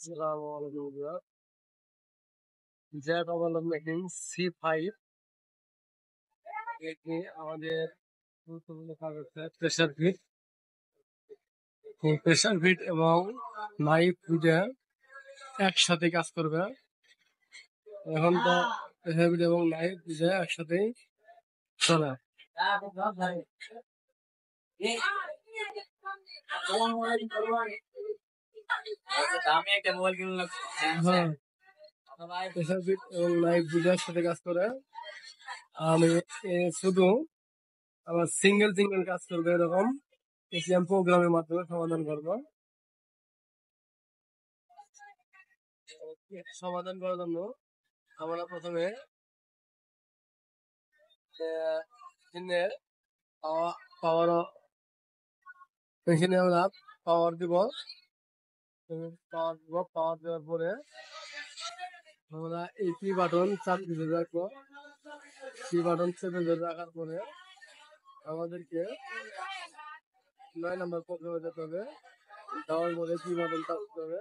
Assalamualaikum viewers. Jack অবলম্বন making C5 এটি আমাদের গুরুত্বপূর্ণ কাজ হচ্ছে প্রেসার ফিট এবং নাইফ দুটো একসাথে কাজ করবে। এখন তো প্রেসার ফিট এবং নাইফ দুটো একসাথেই চলে। হ্যাঁ, প্রেসার ফিট এবং নাইফ দুটো একসাথে কাজ করে। আমি শুধু আবার সিঙ্গেল কাজ করবে এরকম এসিএম প্রোগ্রামের মাধ্যমে সমাধান করবো। সমাধান করার জন্য আমরা প্রথমে পাওয়ার মেশিনে আমরা পাওয়ার দিব। পাওয়ার দেওয়ার পরে আমরা এই পি বাটন চাপ দিতে রাখবো। পি বাটন চেপে ধরে রাখার পরে আমাদেরকে 9 নম্বর প্রোগ্রামে যেতে হবে। যাওয়ার পরে পি বাটন চাপতে হবে।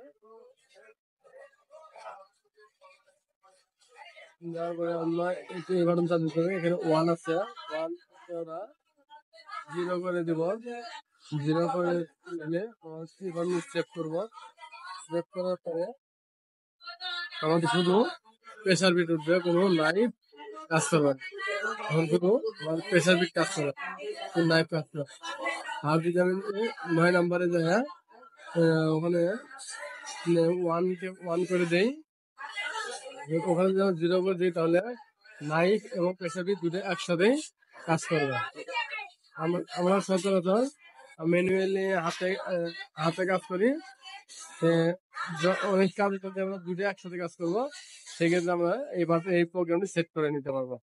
যাওয়ার পরে আমরা এই বাটন চাপ দিতে হবে। এখানে 1 আছে, 1 আমরা 0 করে দিব। 0 করে দিলে সেভ করবো। সেভ করার পরে আমাদের শুধু প্রেসার বিট উঠবে, কোনো নাইফ কাজ করবে। এখন শুধু প্রেসার বিট কাজ করে, নাইফ কাজ করে। আর যদি আমি 9 নম্বরে যাই ওখানে 1 করে দেই, ওখানে যখন 0 করে দিই তাহলে নাইফ এবং প্রেসার বিট দুটো একসাথেই কাজ করবে। আমরা সচরাচর ম্যানুয়ালি হাতে কাজ করি। অনেক কাজ করতে আমরা দুটো একসাথে কাজ করবো, সেক্ষেত্রে আমরা এই প্রোগ্রামটি সেট করে নিতে পারবো।